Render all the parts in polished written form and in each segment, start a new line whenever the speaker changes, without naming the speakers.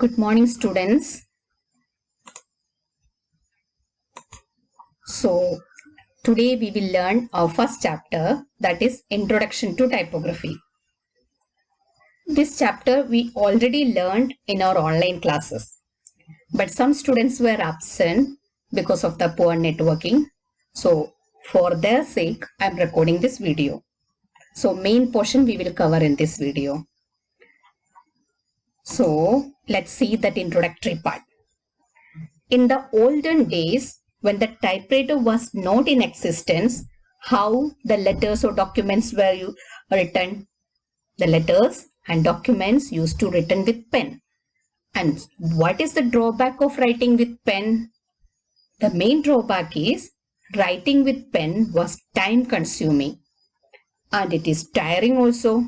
Good morning, students. So, today we will learn our first chapter, that is Introduction to Typography. This chapter we already learned in our online classes, but some students were absent because of the poor networking. So, for their sake, I am recording this video. So, main portion we will cover in this video. So, let's see that introductory part. In the olden days, when the typewriter was not in existence, how the letters or documents were written? The letters and documents used to written with pen. And what is the drawback of writing with pen? The main drawback is writing with pen was time consuming and it is tiring also.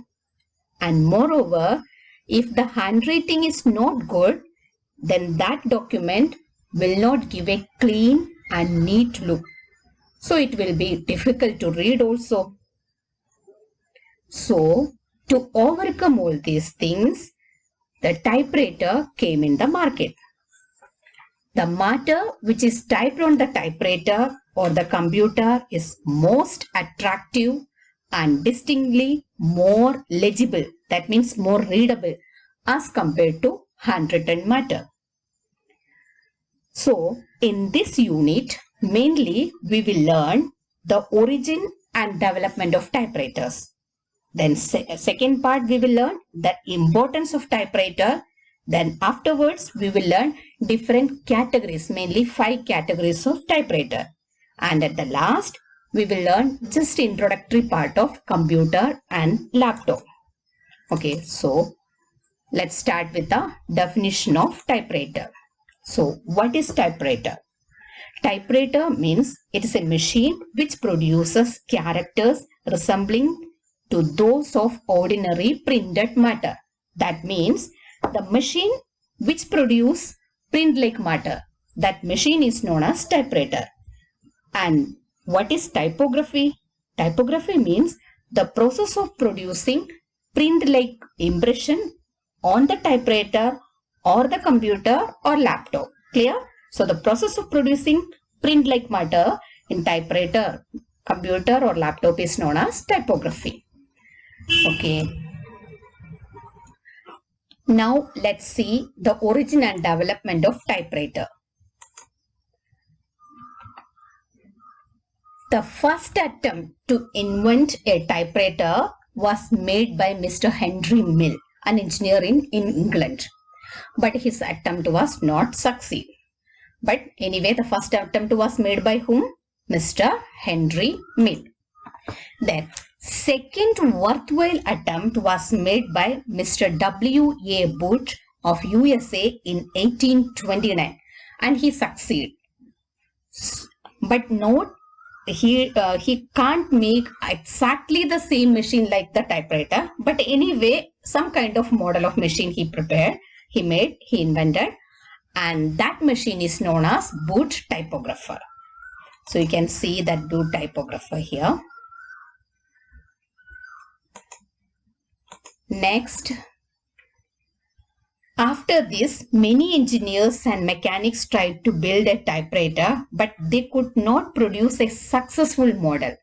And moreover, if the handwriting is not good, then that document will not give a clean and neat look. So it will be difficult to read also. So to overcome all these things, the typewriter came in the market. The matter which is typed on the typewriter or the computer is most attractive and distinctly more legible. That means more readable as compared to handwritten matter. So, in this unit, mainly we will learn the origin and development of typewriters. Then second part we will learn the importance of typewriter. Then afterwards we will learn different categories, mainly 5 categories of typewriter. And at the last we will learn just introductory part of computer and laptop. Okay, so let's start with the definition of typewriter. So, what is typewriter? Typewriter means it is a machine which produces characters resembling to those of ordinary printed matter. That means the machine which produces print-like matter. That machine is known as typewriter. And what is typography? Typography means the process of producing print-like impression on the typewriter or the computer or laptop. Clear? So the process of producing print-like matter in typewriter, computer or laptop is known as typography. Okay. Now let's see the origin and development of typewriter. The first attempt to invent a typewriter was made by Mr. Henry Mill, an engineer in England. But his attempt was not succeed. But anyway, the first attempt was made by whom? Mr. Henry Mill. Then, second worthwhile attempt was made by Mr. W.A. Booth of USA in 1829, and he succeeded. But note, he can't make exactly the same machine like the typewriter. But anyway, some kind of model of machine he prepared. He invented, and that machine is known as Booth typographer. So you can see that Booth typographer here. Next, after this, many engineers and mechanics tried to build a typewriter, but they could not produce a successful model.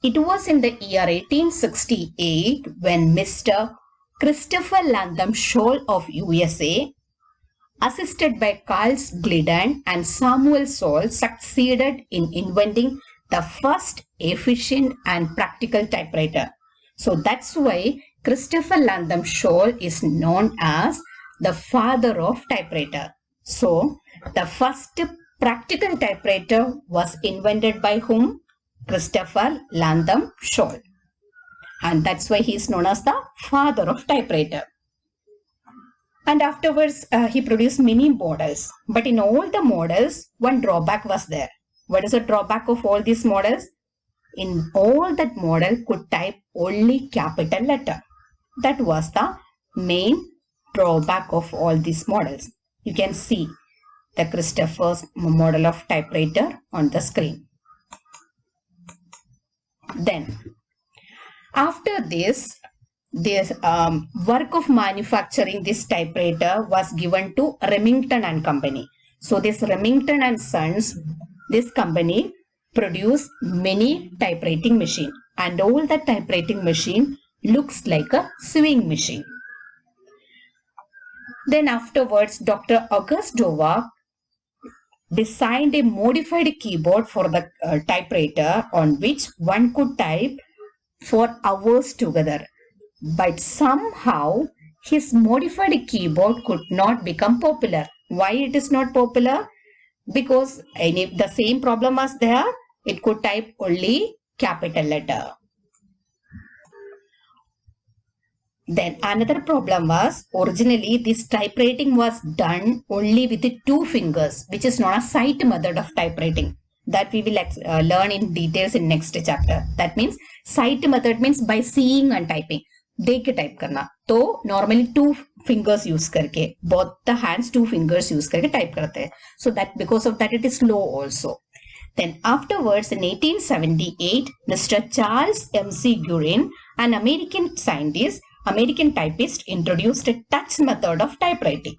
It was in the year 1868 when Mr. Christopher Lantham Scholl of USA, assisted by Carl Glidden and Samuel Soule, succeeded in inventing the first efficient and practical typewriter. So that's why Christopher Lantham Scholl is known as the father of typewriter. So the first practical typewriter was invented by whom? Christopher Lantham Scholl. And that's why he is known as the father of typewriter. And afterwards, he produced many models. But in all the models, one drawback was there. What is the drawback of all these models? In all that model could type only capital letter. That was the main drawback of all these models. You can see the Christopher's model of typewriter on the screen. Then, after this, this work of manufacturing this typewriter was given to Remington and Company. So this Remington and Sons, this company produced many typewriting machine, and all the typewriting machine looks like a sewing machine. Then afterwards, Dr. August Dova designed a modified keyboard for the typewriter on which one could type for hours together. But somehow his modified keyboard could not become popular. Why it is not popular? Because the same problem was there. It could type only capital letter. Then another problem was, originally this typewriting was done only with the 2 fingers, which is known as sight method of typewriting. That we will learn in details in next chapter. That means sight method means by seeing and typing. देख के type करना, तो normally 2 fingers use करके, both the hands 2 fingers use करके type करते हैं. So that because of that it is slow also. Then afterwards in 1878, Mr. Charles M.C. Guerin, an American scientist, American typist, introduced a touch method of typewriting,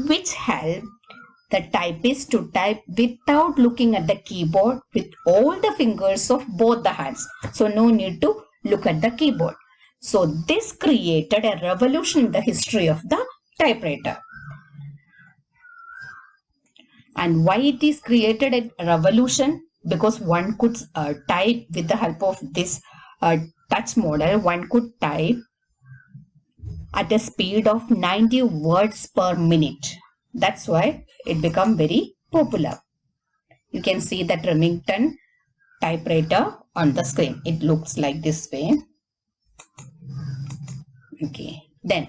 which helped the typist to type without looking at the keyboard with all the fingers of both the hands. So no need to look at the keyboard. So this created a revolution in the history of the typewriter. And why it is created a revolution? Because one could type with the help of this touch model, one could type at a speed of 90 words per minute. That's why it became very popular. You can see that Remington typewriter on the screen. It looks like this way. Okay, then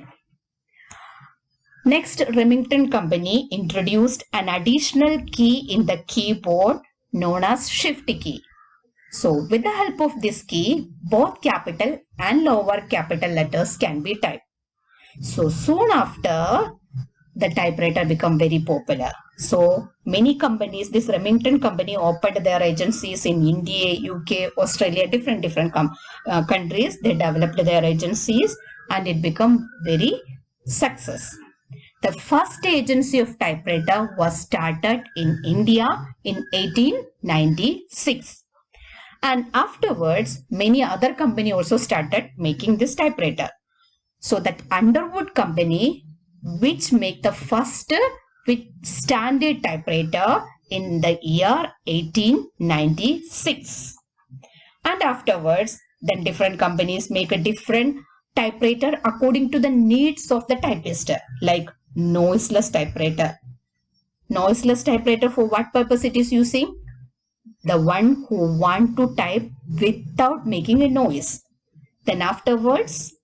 next, Remington Company introduced an additional key in the keyboard known as shift key. So with the help of this key, both capital and lower capital letters can be typed. So soon after, the typewriter became very popular. So many companies, this Remington company opened their agencies in India, UK, Australia, different countries. They developed their agencies and it became very success. The first agency of typewriter was started in India in 1896. And afterwards, many other companies also started making this typewriter. So that Underwood company, which made the first with standard typewriter in the year 1896. And afterwards, then different companies make a different typewriter according to the needs of the typist, like noiseless typewriter. Noiseless typewriter, for what purpose it is using? The one who want to type without making a noise. Then afterwards,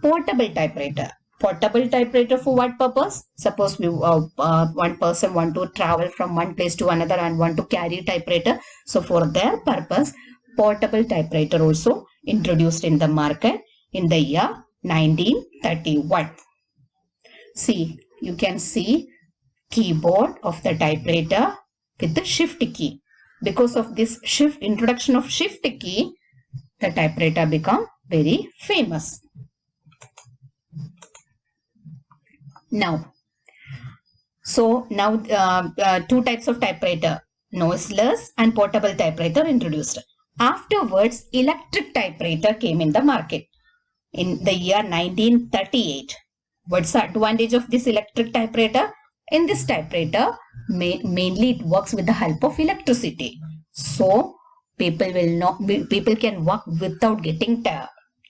portable typewriter. Portable typewriter for what purpose? Suppose one person want to travel from one place to another and want to carry typewriter. So for their purpose, portable typewriter also introduced in the market in the year 1931. See, you can see keyboard of the typewriter with the shift key. Because of this introduction of shift key, the typewriter become very famous. Now, two types of typewriter, noiseless and portable typewriter introduced. Afterwards, electric typewriter came in the market in the year 1938. What's the advantage of this electric typewriter? In this typewriter, mainly it works with the help of electricity. So, people can work without getting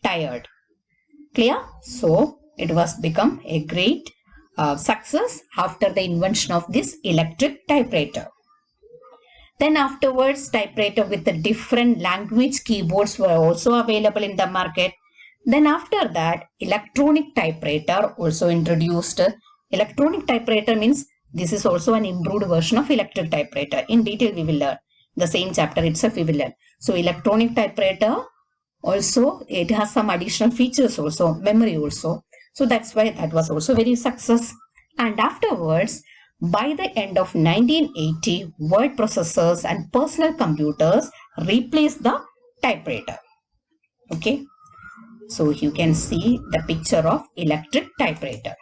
tired. Clear? So, it was become a great success after the invention of this electric typewriter. Then afterwards, typewriter with the different language keyboards were also available in the market. Then after that, electronic typewriter also introduced. Electronic typewriter means this is also an improved version of electric typewriter. In detail, we will learn. The same chapter itself we will learn. So electronic typewriter also, it has some additional features also, memory also. So that's why that was also very success. And afterwards, by the end of 1980, word processors and personal computers replaced the typewriter. Okay. So you can see the picture of electric typewriter.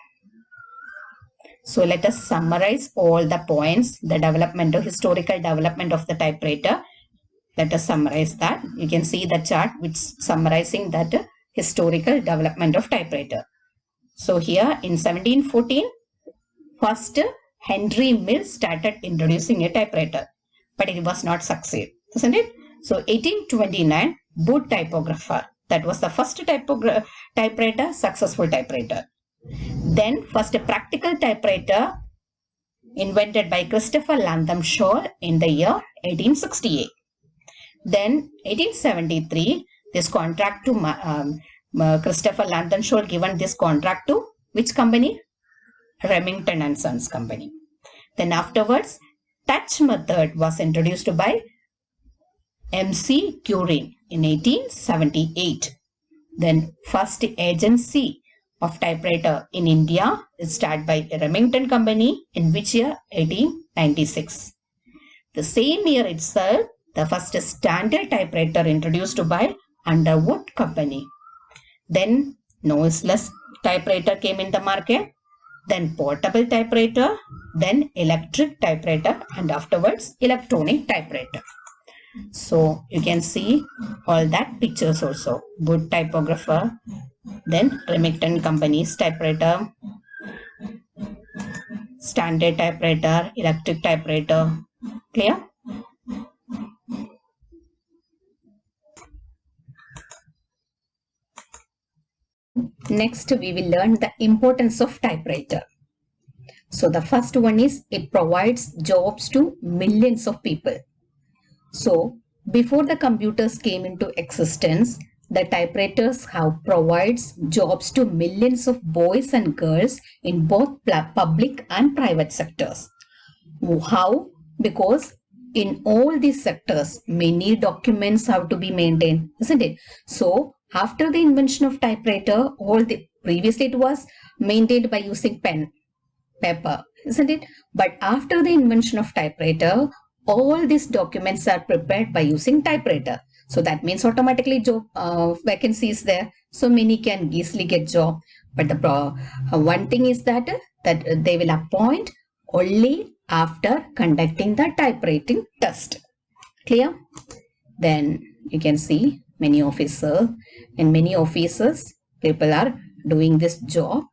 So let us summarize all the points, the historical development of the typewriter. Let us summarize that. You can see the chart which summarizing that historical development of typewriter. So here in 1714, first Henry Mills started introducing a typewriter, but it was not succeed, isn't it? So 1829, Booth typographer. That was the first typewriter, successful typewriter. Then first practical typewriter invented by Christopher Lantham Shaw in the year 1868. Then 1873, this contract to Christopher Lantham Shaw given this contract to which company? Remington and Sons company. Then afterwards, touch method was introduced by M.C. Curing in 1878. Then first agency of typewriter in India is started by Remington company in which year? 1896. The same year itself, the first standard typewriter introduced by Underwood company. Then noiseless typewriter came in the market. Then portable typewriter, then electric typewriter, and afterwards electronic typewriter. So you can see all that pictures also. Booth typographer, then Remington company's typewriter, standard typewriter, electric typewriter. Clear? Next, we will learn the importance of typewriter. So the first one is it provides jobs to millions of people. So before the computers came into existence, the typewriters have provides jobs to millions of boys and girls in both public and private sectors. How? Because in all these sectors, many documents have to be maintained, isn't it? So after the invention of typewriter, previously it was maintained by using pen, paper, isn't it? But after the invention of typewriter, all these documents are prepared by using typewriter. So that means automatically job vacancy is there. So many can easily get job. But the one thing is that they will appoint only after conducting the typewriting test. Clear? Then you can see many officers. In many offices, people are doing this job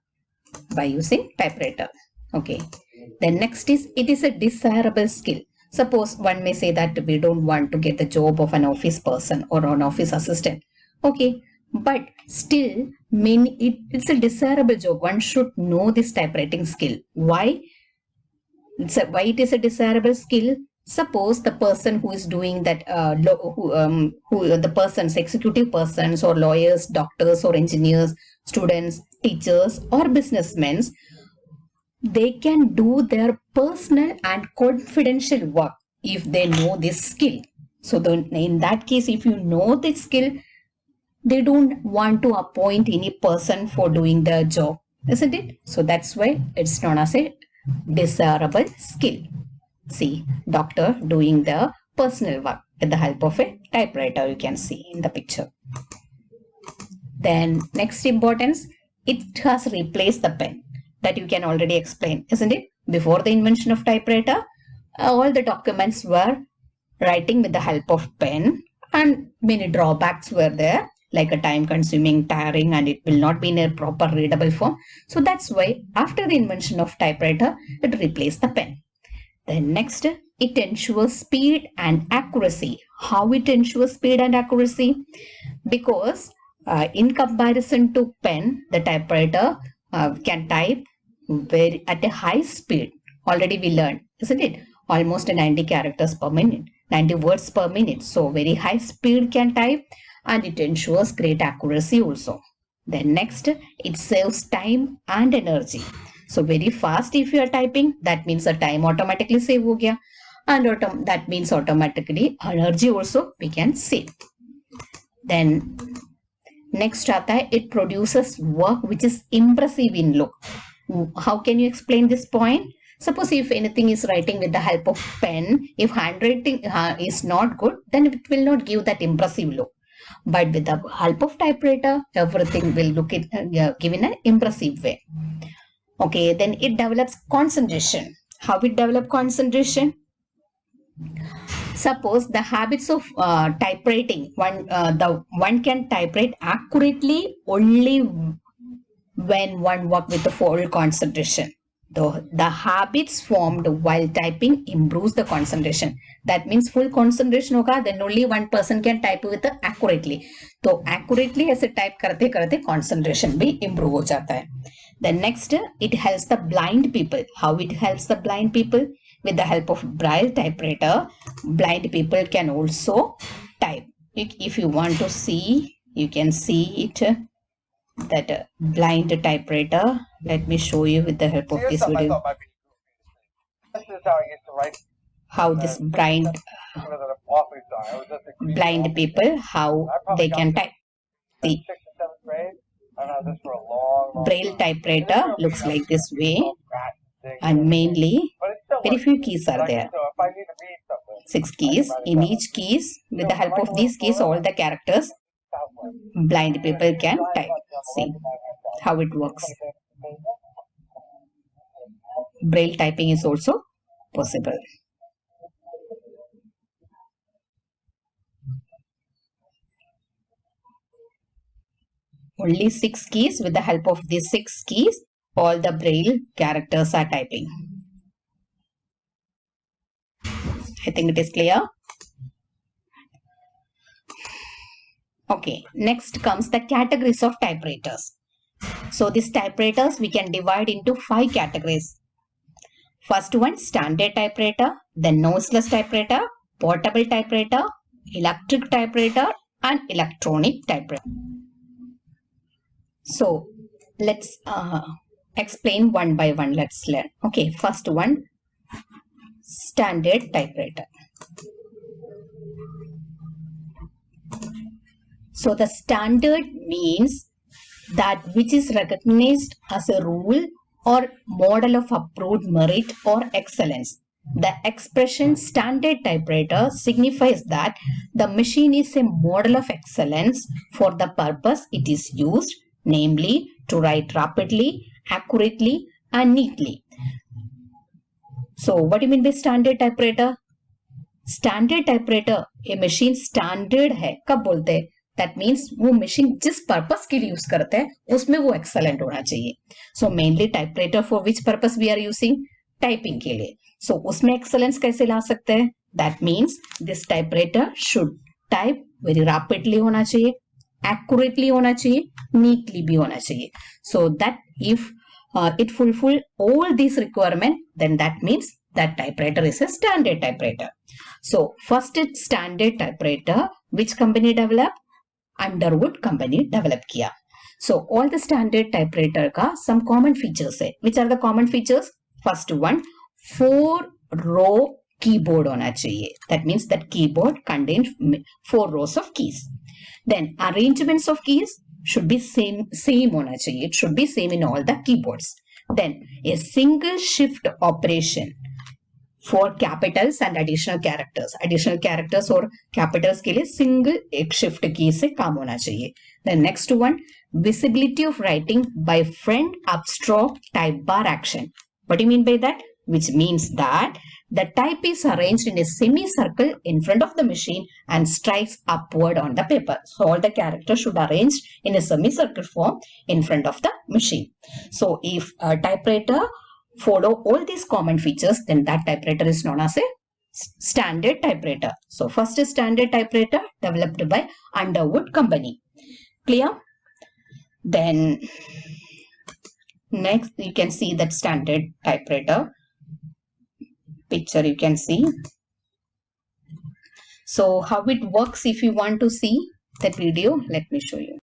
by using typewriter. Okay. Then next is it is a desirable skill. Suppose one may say that we don't want to get the job of an office person or an office assistant. Okay. But still, it's a desirable job. One should know this typewriting skill. Why? Why it is a desirable skill? Suppose the person who is doing that, the persons, executive persons or lawyers, doctors or engineers, students, teachers or businessmen, they can do their personal and confidential work if they know this skill. So in that case, if you know this skill, they don't want to appoint any person for doing the job, isn't it? So that's why it's known as a desirable skill. See, doctor doing the personal work with the help of a typewriter, you can see in the picture. Then next importance, it has replaced the pen. That you can already explain, isn't it? Before the invention of typewriter, all the documents were writing with the help of pen, and many drawbacks were there, like a time consuming, tiring, and it will not be in a proper readable form. So that's why after the invention of typewriter, it replaced the pen. Then next, it ensures speed and accuracy. How it ensures speed and accuracy? Because in comparison to pen, the typewriter can type at a high speed. Already we learned, isn't it? Almost 90 characters per minute, 90 words per minute. So very high speed can type, and it ensures great accuracy also. Then next, it saves time and energy. So very fast if you are typing, that means the time automatically save ho gaya, and that means automatically energy also we can save. Then next आता है, it produces work which is impressive in look. How can you explain this point? Suppose if anything is writing with the help of pen, if handwriting is not good, then it will not give that impressive look. But with the help of typewriter, everything will look give in an impressive way. Okay, then it develops concentration. How it develop concentration? Suppose the habits of typewriting, one can typewrite accurately only when one work with the full concentration. The habits formed while typing improves the concentration. That means full concentration होगा, then only one person can type with accurately. तो accurately ऐसे type करते करते concentration भी improve हो जाता है. Then next, it helps the blind people. How it helps the blind people? With the help of braille typewriter, blind people can also type. If you want to see, you can see it. That blind typewriter. Let me show you with the help of this video.
This is how I used to write.
How this blind people, how they can type. See,
6th and 7th grade. I've had this for a long
braille typewriter looks like this way, and mainly very few keys are there. 6 keys. In each keys, with the help of these keys, all the characters blind people can type. See how it works. Braille typing is also possible. Only 6 keys. With the help of these 6 keys, all the braille characters are typing. I think it is clear. Okay, next comes the categories of typewriters. So these typewriters we can divide into 5 categories. First one, standard typewriter, then noseless typewriter, portable typewriter, electric typewriter, and electronic typewriter. So let's explain one by one. Let's learn. Okay, first one, standard typewriter. So the standard means that which is recognized as a rule or model of approved merit or excellence. The expression standard typewriter signifies that the machine is a model of excellence for the purpose it is used, namely to write rapidly, accurately, and neatly. So what do you mean by standard typewriter? Standard typewriter, a machine standard है. कब बोलते हैं? That means वो machine जिस purpose के लिए use करते हैं उसमें वो excellent होना चाहिए. So mainly typewriter for which purpose we are using? Typing के लिए. So उसमें excellence कैसे ला सकते हैं? That means this typewriter should type very rapidly होना चाहिए, accurately होना चाहिए, neatly भी होना चाहिए. So that if it fulfill all these requirements, then that means that typewriter is a standard typewriter. So first it's standard typewriter. Which company developed? Underwood company develop किया. So all the standard typewriter का some common features है. Which are the common features? First one, 4-row keyboard होना चाहिए. That means that keyboard contains 4 rows of keys. Then arrangements of keys should be same होना चाहिए. It should be same in all the keyboards. Then a single shift operation for capitals and additional characters. Additional characters और capitals के लिए single एक shift key से काम होना चाहिए. The next one, visibility of writing by front upstroke type bar action. What do you mean by that? Which means that the type is arranged in a semicircle in front of the machine and strikes upward on the paper. So all the characters should arrange in a semicircle form in front of the machine. So if a typewriter follow all these common features, then that typewriter is known as a standard typewriter. So first is standard typewriter developed by Underwood company. Clear? Then next you can see that standard typewriter picture you can see. So how it works, if you want to see that video, let me show you.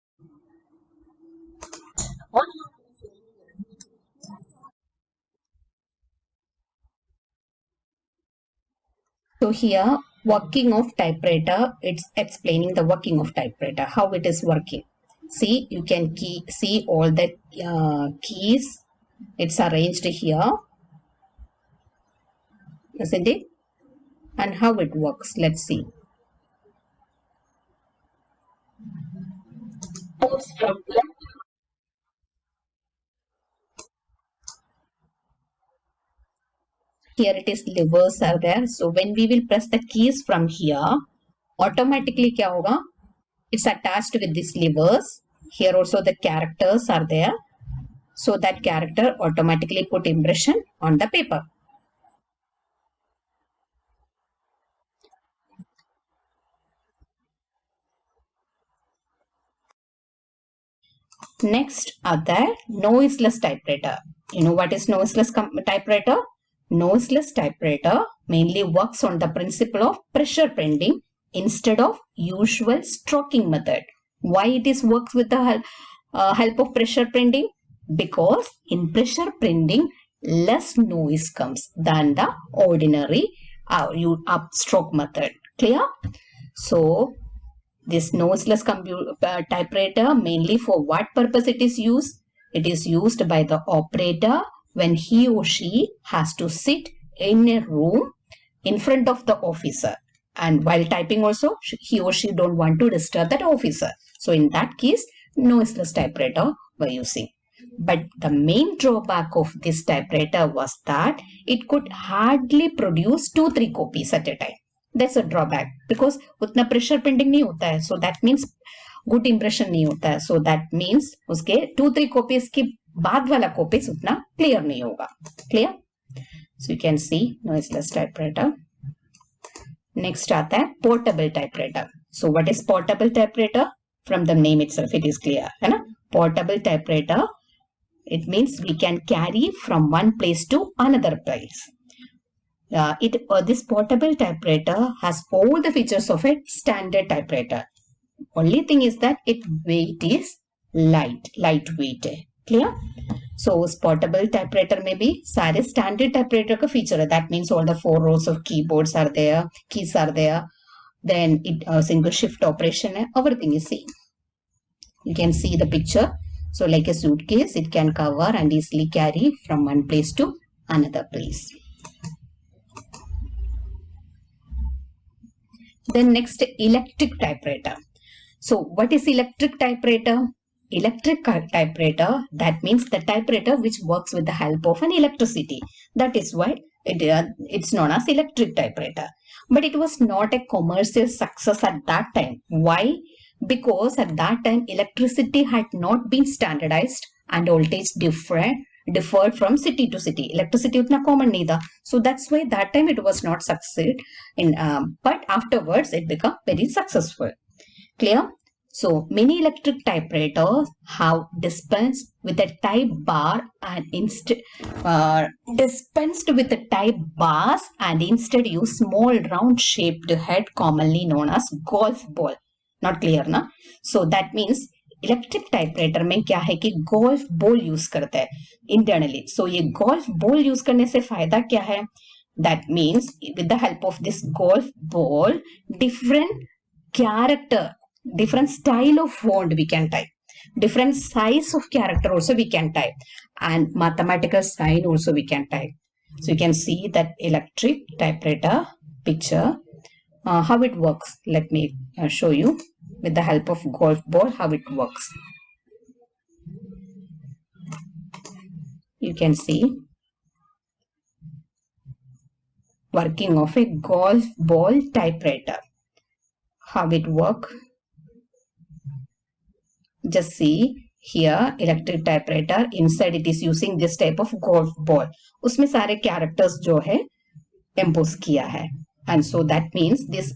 So here working of typewriter, it's explaining the working of typewriter, how it is working. See, you can see all the keys. It's arranged here, isn't it? And how it works, let's see. moves from left. Here it is levers are there. So when we will press the keys from here, automatically क्या होगा? It's attached with these levers. Here also the characters are there. So that character automatically put impression on the paper. Next are the noiseless typewriter. You know what is noiseless typewriter? Noiseless typewriter mainly works on the principle of pressure printing instead of usual stroking method. Why it is works with the help of pressure printing? Because in pressure printing, less noise comes than the ordinary upstroke method. Clear? So this noiseless typewriter mainly for what purpose it is used? It is used by the operator when he or she has to sit in a room in front of the officer. And while typing also, he or she don't want to disturb that officer. So in that case, noiseless typewriter were using. But the main drawback of this typewriter was that it could hardly produce 2-3 copies at a time. That's a drawback because उतना pressure printing नहीं होता है. So that means good impression नहीं होता है. So that means उसके 2-3 copies के बाद वाला copies उतना clear नहीं होगा. Clear? So you can see noiseless typewriter. Next आता है portable typewriter. So what is portable typewriter? From the name itself it is clear. है ना? Portable typewriter. It means we can carry from one place to another place. This portable typewriter has all the features of a standard typewriter. Only thing is that its weight is lightweight. Clear? So portable typewriter may be सारे standard typewriter का feature है. That means all the 4 rows of keyboards are there, keys are there. Then it single shift operation है. Everything is same. You can see the picture. So like a suitcase, it can cover and easily carry from one place to another place. Then next, electric typewriter. So what is electric typewriter? Electric typewriter, that means the typewriter which works with the help of an electricity. That is why it's known as electric typewriter. But it was not a commercial success at that time. Why? Because at that time electricity had not been standardized and voltage differed from city to city. Electricity utna common nahi tha. So that's why that time it was not succeed in but afterwards it became very successful. Clear? So many electric typewriters have dispensed with a type bar and instead use small round shaped head commonly known as golf ball. Not clear ना? So that means electric typewriter में क्या है कि golf ball use करता है internally. सो ये golf ball use करने से फायदा क्या है? That means with the help of this golf ball different character, different style of font we can type, different size of character also we can type, and mathematical sign also we can type. So you can see that electric typewriter picture, how it works. Let me show you with the help of golf ball how it works. You can see working of a golf ball typewriter, how it work. Just see here electric typewriter, inside it is using this type of golf ball. उसमें सारे characters जो है impose किया है, and so that means this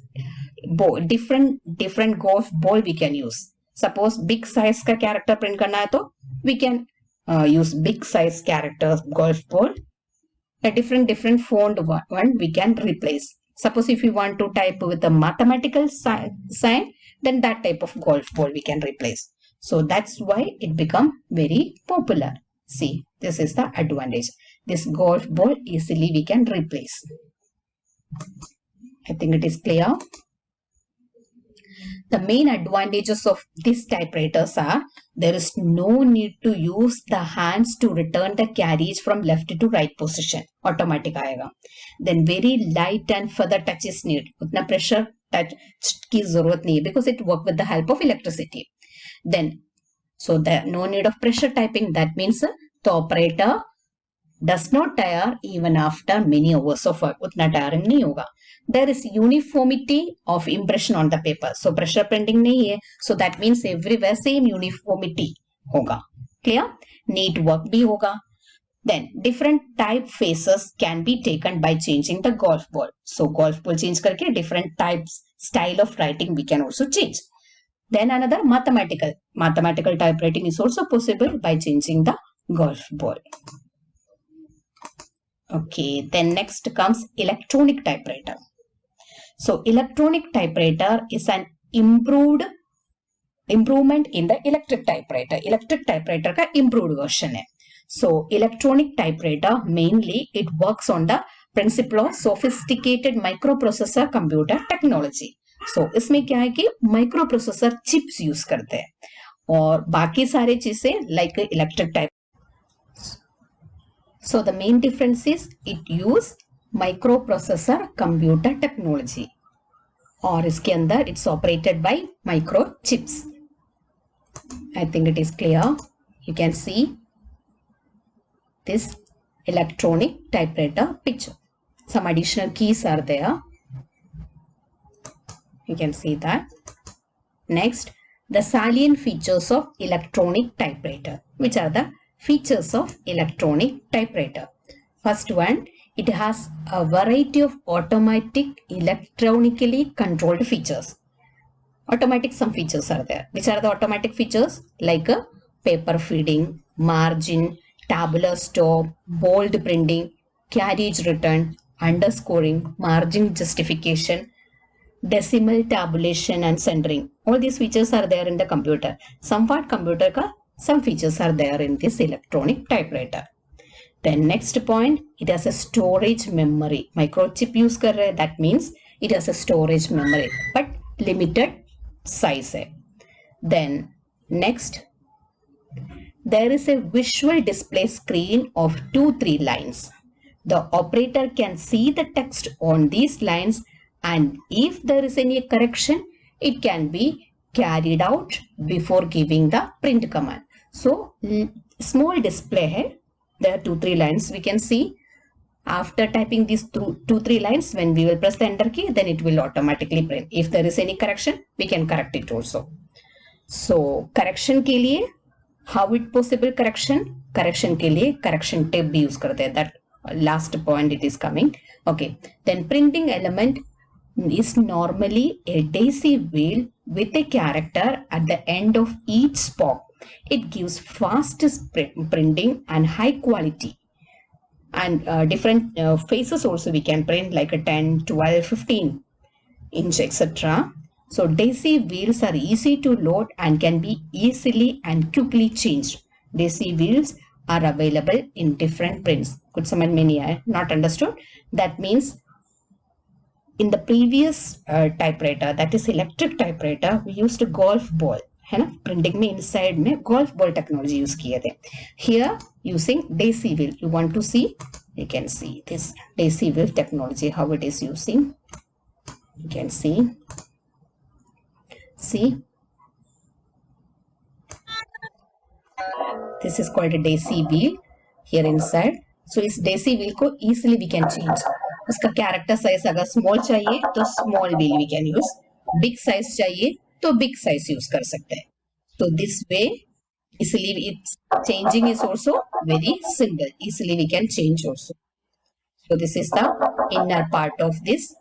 different golf ball we can use. Suppose big size का character print करना है तो we can use big size characters golf ball. A different font one we can replace. Suppose if you want to type with a mathematical sign, then that type of golf ball we can replace. So that's why it become very popular. See, this is the advantage. This golf ball easily we can replace. I think it is clear. The main advantages of these typewriters are there is no need to use the hands to return the carriage from left to right position. Automatic आएगा. Then very light and feather touch is needed. उतना pressure touch की जरूरत नहीं है because it work with the help of electricity. Then So there no need of pressure typing. That means the operator does not tire even after many hours of work. उतना tiring नहीं होगा. There is uniformity of impression on the paper. So pressure printing नहीं है. So that means everywhere same uniformity होगा. Clear? Neat work भी होगा. Then different typefaces can be taken by changing the golf ball. So golf ball change करके different types style of writing we can also change. Then another mathematical. Mathematical typewriting is also possible by changing the golf ball. Okay, then next comes electronic typewriter. So electronic typewriter is an improvement in the electric typewriter. Electric typewriter का improved version है. So electronic typewriter mainly it works on the principle of sophisticated microprocessor computer technology. So इसमें क्या है कि microprocessor chips use करते हैं और बाकी सारे चीजें like electric type. So the main difference is it use microprocessor computer technology और इसके अंदर it's operated by microchips. I think it is clear. You can see this electronic typewriter picture. Some additional keys are there. You can see that. Next, the salient features of electronic typewriter. Which are the features of electronic typewriter? First one, it has a variety of automatic electronically controlled features. Automatic some features are there. Which are the automatic features? Like a paper feeding, margin, tabular stop, bold printing, carriage return, underscoring, margin justification, decimal tabulation and centering. All these features are there in the computer. Some part computer ka some features are there in this electronic typewriter. Then next point, it has a storage memory. Microchip use कर रहे हैं, that means it has a storage memory but limited size है. Then next, there is a visual display screen of 2-3 lines. The operator can see the text on these lines and if there is any correction, it can be carried out before giving the print command. So small display hai. There are 2-3 lines we can see. After typing these 2-3 lines, when we will press the enter key, then it will automatically print. If there is any correction, we can correct it also. So correction के लिए how it possible correction? Correction के लिए correction tape भी use करते हैं. That last point it is coming. Okay. Then printing element is normally a daisy wheel with a character at the end of each spoke. It gives fastest printing and high quality. And different faces also we can print like a 10, 12, 15 inch etc. So daisy wheels are easy to load and can be easily and quickly changed. Daisy wheels are available in different prints. Could someone many not understood? That means in the previous typewriter, that is electric typewriter, we used a golf ball. है ना, printing में inside में golf ball technology use किए थे. Here using daisy wheel. You want to see? You can see this daisy wheel technology how it is using. You can see. See, this is called a daisy wheel here inside. So इस daisy wheel को easily we can change. उसका character size अगर small चाहिए तो small wheel we can use. Big size चाहिए तो big size use कर सकते हैं. So this way easily it's changing is also very simple. Easily we can change also. So this is the inner part of this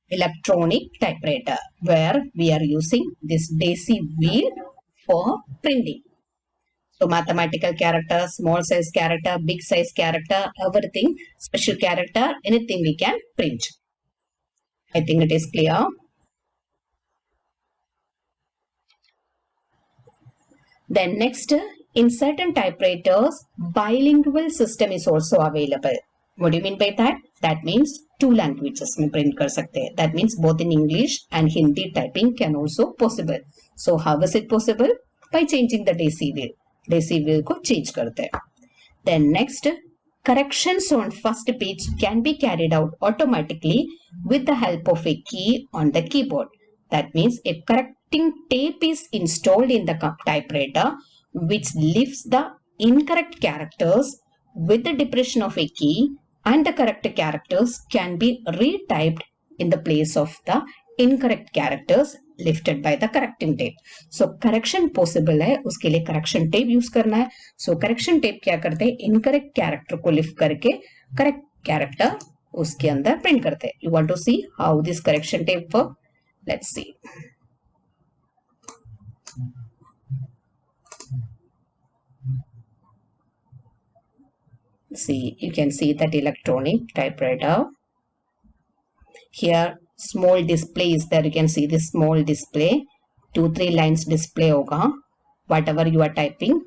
electronic typewriter where we are using this daisy wheel for printing. So mathematical character, small size character, big size character, everything, special character, anything we can print. I think it is clear. Then next, in certain typewriters, bilingual system is also available. What do you mean by that? That means 2 languages में print कर सकते हैं. That means both in English and Hindi typing can also possible. So how is it possible? By changing the daisy wheel. Daisy wheel को change करते हैं. Then next, corrections on first page can be carried out automatically with the help of a key on the keyboard. That means a correcting tape is installed in the typewriter which leaves the incorrect characters with the depression of a key, and the correct characters can be retyped in the place of the incorrect characters lifted by the correcting tape. So correction possible है, उसके लिए correction tape use करना है. So correction tape क्या करते हैं, incorrect character को lift करके correct character उसके अंदर print करते हैं. You want to see how this correction tape work? Let's see. See, you can see that electronic typewriter. Here small display is there. You can see this small display. 2-3 lines display hoga. Whatever you are typing,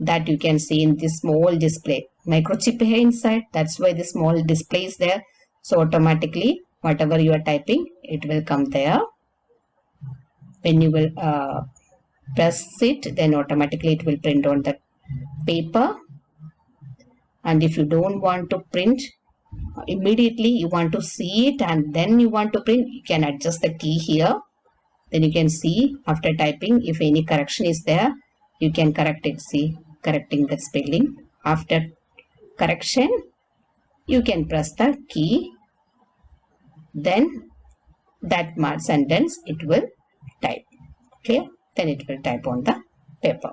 that you can see in this small display. Microchip hai inside. That's why the small display is there. So automatically whatever you are typing, it will come there. When you will press it, then automatically it will print on the paper. And if you don't want to print immediately, you want to see it and then you want to print, you can adjust the key here. Then you can see after typing, if any correction is there, you can correct it. See, correcting the spelling. After correction, you can press the key. Then that sentence it will type. Okay, then it will type on the paper.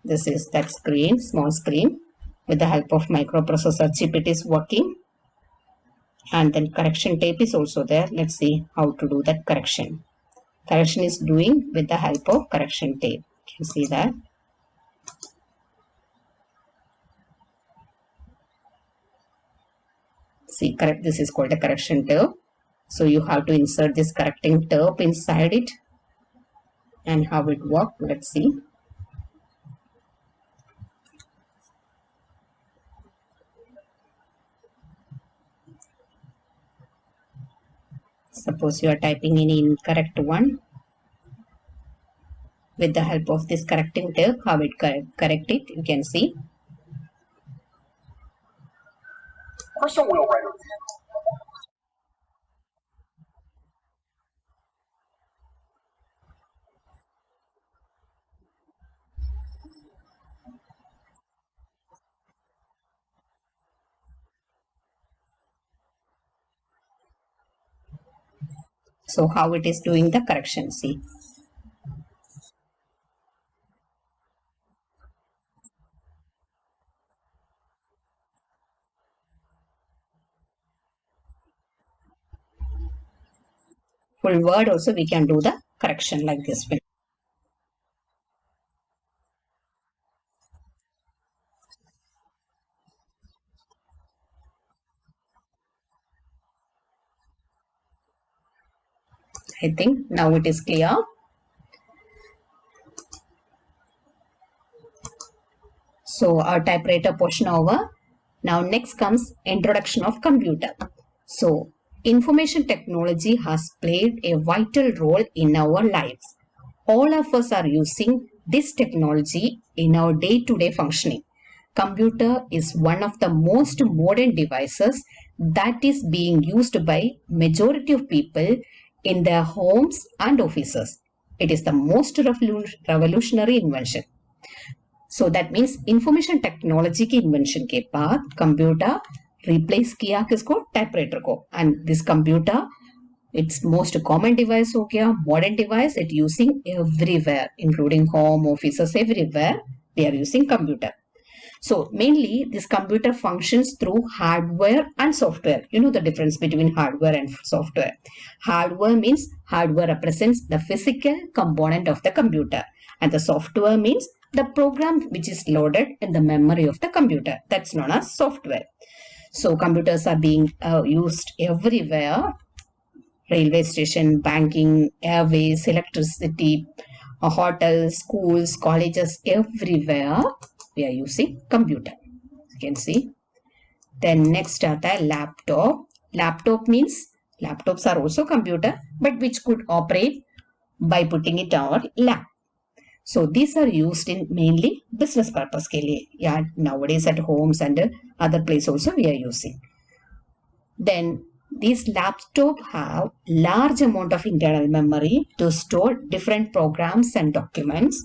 This is that screen, small screen. With the help of microprocessor chip, it is working. And then correction tape is also there. Let's see how to do that correction. Correction is doing with the help of correction tape. You can see that. See, correct. This is called a correction tape. So you have to insert this correcting tape inside it. And how it works. Let's see. Suppose you are typing any incorrect one. With the help of this correcting tape, how it correct it, you can see.
Crystal Wheelwright.
So how it is doing the correction, see. Full word also we can do the correction like this way. I think now it is clear. So our typewriter portion over. Now next comes introduction of computer. So information technology has played a vital role in our lives. All of us are using this technology in our day-to-day functioning. Computer is one of the most modern devices that is being used by majority of people in their homes and offices. It is the most revolutionary invention. So that means information technology की invention के बाद computer replace किया किसको, typewriter को, and this computer it's most common device हो गया, modern device, it using everywhere including home, offices, everywhere we are using computer. So mainly this computer functions through hardware and software. You know the difference between hardware and software. Hardware means hardware represents the physical component of the computer and the software means the program which is loaded in the memory of the computer. That's known as software. So computers are being used everywhere. Railway station, banking, airways, electricity, hotels, schools, colleges, everywhere we are using computer. You can see. Then next आता है laptop. Laptop means laptops are also computer but which could operate by putting it on our lap. So these are used in mainly business purpose के लिए. Yeah, nowadays at homes and other place also we are using. Then these laptops have large amount of internal memory to store different programs and documents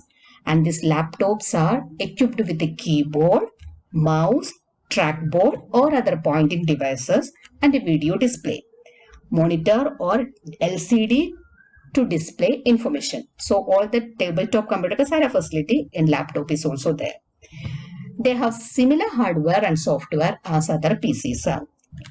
And these laptops are equipped with a keyboard, mouse, trackball or other pointing devices and a video display, monitor or LCD to display information. So all the tabletop computer का सारा facility in laptop is also there. They have similar hardware and software as other PCs.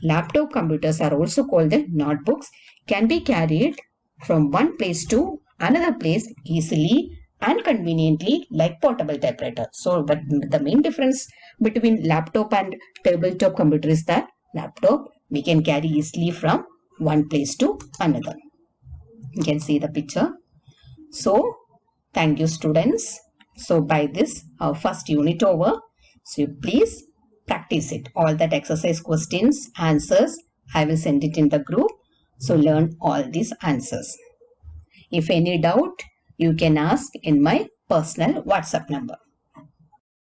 Laptop computers are also called the notebooks, can be carried from one place to another place easily and conveniently like portable typewriter. So, but the main difference between laptop and tabletop computer is that laptop we can carry easily from one place to another. You can see the picture. So, thank you students. So, by this our first unit over. So, please practice it. All that exercise questions, answers, I will send it in the group. So, learn all these answers. If any doubt, you can ask in my personal WhatsApp number.